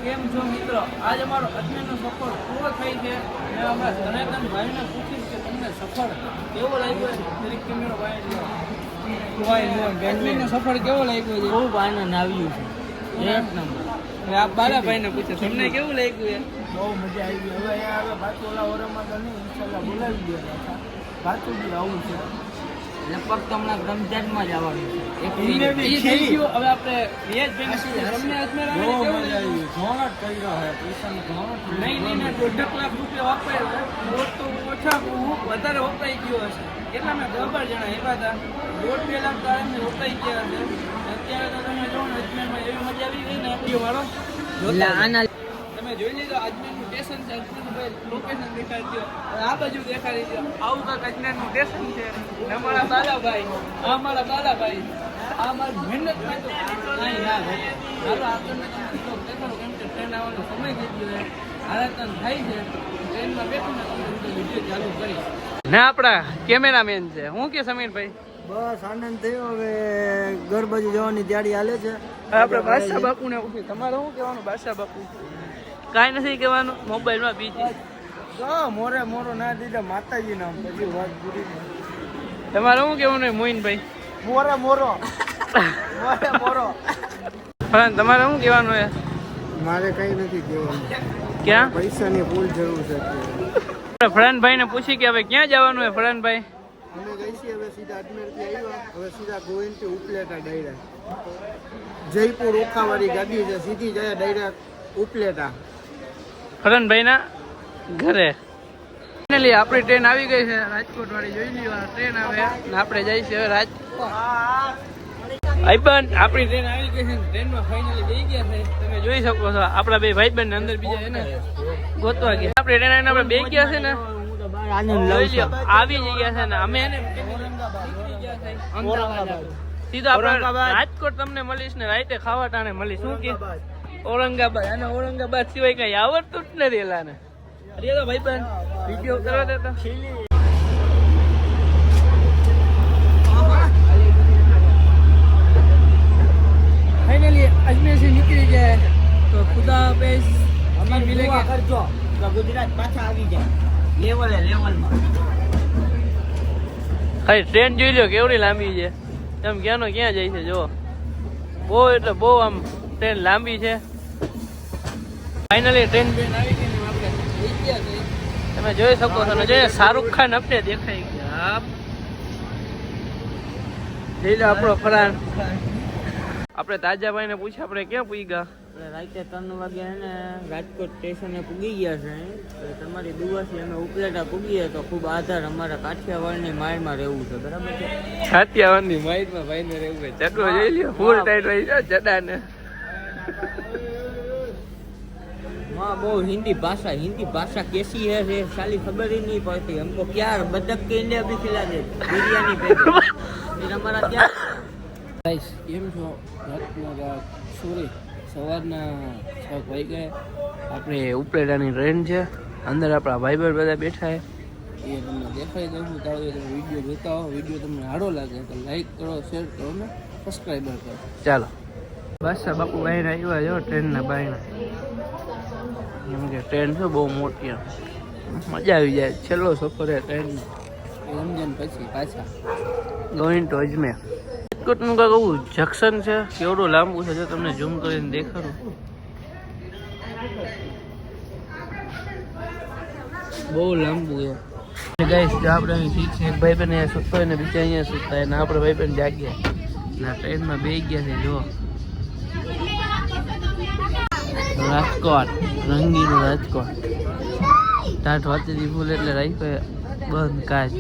કેમ છો મિત્રો? આજ અમારો અજમેરનો સફર પૂરો થઈ છે અને અમે સનાતન ભાઈને પૂછીશ કે તમને સફર કેવો લાગ્યો છે. દરેક કેમેરો ભાઈ અજમેરનો સફર કેવો લાગ્યો છે? ખૂબ આનંદ આવ્યું છે, એક નંબર. હવે આપ બાલાભાઈને પૂછો તમને કેવું લાગ્યું છે? બહુ મજા આવી ગઈ. હવે અહીંયા હવે પાછું ઓલા ઓરમમાં તો નહીં, ઇન્શાલ્લાહ બોલાવી દે પાછું બી આવું છે. લગભગ તો હમણાં રમજાનમાં જ આવવાનું છે. એક ઈ થઈ ગયું. હવે આપણે રિયાઝભાઈને તમને અજમેર આવીને બહુ કેવું મજા લાગ્યું? આવી. ઘોંઘાટ કર્યો છે, પૈસાનો ઘોંઘાટ નહીં 1.5 લાખ રૂપિયા વાપર્યા. રોજ તો ઓછા વધારે વપરાઈ ગયો હશે. કેટલા મેં 12 જણા આવ્યા હતા. 1.5-2 લાખ તો એમને વપરાઈ ગયા હશે. અત્યારે તો તમે જો ને અજમેરમાં એવી મજા આવી ગઈ ને વાળો એટલે આના તમે જોઈ લીધો અજમેરનું સ્ટેશન છે. અજમેરનું ભાઈ લોકેશન દેખાડી દો. આ બાજુ દેખાડી દો. આવું કાંઈક અજમેરનું સ્ટેશન છે. અમારા બાલાભાઈ, આ અમારા બાલાભાઈ, આ મારી મહેનત માં તો કાંઈ ના ભાઈ. હાલો આપણને તો દેખાડો કેમ કે ટ્રેન આવવાનો સમય થઈ ગયો છે. હાલતન થાય છે. ટ્રેનમાં બેઠું ને તમને વિડીયો ચાલુ કરી ના આપણા કેમેરામેન છે. હું કે સમીરભાઈ બસ આનંદ થયો. હવે ઘર બાજુ જવાની તૈયારી હાલે છે. આપણે બાદશાહ બાપુને પૂછ્યું તમારે શું કહેવાનું? બાદશાહ બાપુ કાંઈ નથી કહેવાનું, મોબાઈલમાં બીજી મોરે મોરો ના દીધા માતાજી નામ પછી વાત પૂરી. તમારે શું કહેવાનું મોહિનભાઈ? મોરે મોરો મોરે મોરો. ફરહાન તમારે શું કહેવાનું છે? મારે કઈ નથી કહેવાનું. ક્યાં પૈસાની ફૂલ જરૂર છે. ફરહાનભાઈને પૂછી કે હવે ક્યાં જવાનું છે ફરહાનભાઈ? અમે ગઈ છીએ હવે સીધા અજમેરથી આવ્યા. હવે સીધા ગોવિંદથી ઉપલેટા ડાયરેક્ટ જયપુર ઓખાવાળી ગાડી છે, સીધી જાય ડાયરેક્ટ ઉપલેટા. ફરહાનભાઈના ઘરે ફાઇનલી આપણી ટ્રેન આવી ગઈ છે. રાજકોટ વાળી જોઈ લી ટ્રેન આવે ને આપણે જઈએ છીએ રાજકોટ. ભાઈબંધ આપણી ટ્રેન આવી ગઈ છે. ટ્રેનમાં ફાઇનલી બેસી ગયા છે. તમે જોઈ શકો છો આપણા બે ભાઈબંધ ને અંદર બીજા એને ગોતવા ગયા. આપણી ટ્રેન આવીને આપણે બેસી ગયા છે ને, આનંદ જોઈ લ્યો આવી જ ગયા છે ને અમે એને સીધા આપણે રાજકોટ તમને મળીશ ને રાતે ખાવા ટાણે મળીશ. શું કે ઔરંગાબાદ? અને ઔરંગાબાદ સિવાય કઈ આવડતું જ નથી એલા ને. અરે તો ભાઈબંધ વિડીયો કરવા દેતા. ફાઇનલી અજમેર से નીકળી જાય તો ખુદા હાફિઝ. અમારે મિલેંગે. દુઆ કરજો તો ગુજરાત પાછા આવી જાય લેવલમાં. ખાલી ટ્રેન જોઈ લો કેવડી લાંબી છે. એમ ક્યાંનો ક્યાં જાય છે જો. બહુ એટલે બહુ આમ ટ્રેન લાંબી છે. ફાઇનલી ટ્રેન આવી ગઈ ને આપણે જઈ ગયા છે. તમે જોઈ શકો છો ને જોઈએ શાહરુખ ખાન આપણે દેખાઈ ગયા. જઈ લો આપણો ફરહાન. આપણે તાજાભાઈને પૂછ્યા આપણે ક્યાં પૂઈ ગયા? રાતે 3 વાગ્યા ને રાજકોટ સ્ટેશને પૂગી ગયા છે. તો તમારી દુઆથી અમે ઉપલેટા પૂગીએ તો ખૂબ આધાર અમારા કાઠિયાવાડની માળમાં રહેવું છે, બરાબર છે? કાઠિયાવાડની માઇટમાં ભાઈને રહેવું છે. ચડવો જોઈ લ્યો ફૂલ ટાઈટ હોય છે ચડાને. वहाँ वो हिंदी भाषा कैसी है रे साली खबर ही नहीं पड़ती हमको. क्या बदक के इंडिया भी खिला दे बिरयानी पे फिर हमारा क्या. ગાઈસ કેમ છો? રાતના સોરી સવારના 6 વાગ્યા. આપણે ઉપલેટાની ટ્રેન છે. અંદર આપણા ભાઈબંધ બધા બેઠા છે. એ તમને દેખાઈ દઉં છું. તારો તમે વિડીયો જોતા હો. વિડીયો તમને સારો લાગે તો લાઈક કરો, શેર કરો ને સબસ્ક્રાઈબર કરો. ચાલો બાદશાહ બાપુ બહાર આવ્યા જો ટ્રેનના બહાર. એમ કે ટ્રેન છે બહુ મોટી, મજા આવી જાય. છેલ્લો સફર છે ટ્રેનનો. રમજાન પછી પાછા ગોઈંગ ટુ અજમેર. રાજકોટનું કાંઈક આવું જંકશન છે. કેવડું લાંબુ છે જો તમને ઝૂમ કરીને દેખાડું. બહુ લાંબુ છે ગાઈસ. આપણે અહીં સીટ છે. એક ભાઈ બહેન અહીંયા સૂતા હોય ને બીજા અહીંયા સૂતા હોય ને આપણે ભાઈ બહેન જાગ્યા ના ટ્રેનમાં બેસી ગયા છે. જો રાજકોટ રંગીનું રાજકોટ ટાટ વાંચી ફૂલ એટલે રાખ્યો બંધ કાચ.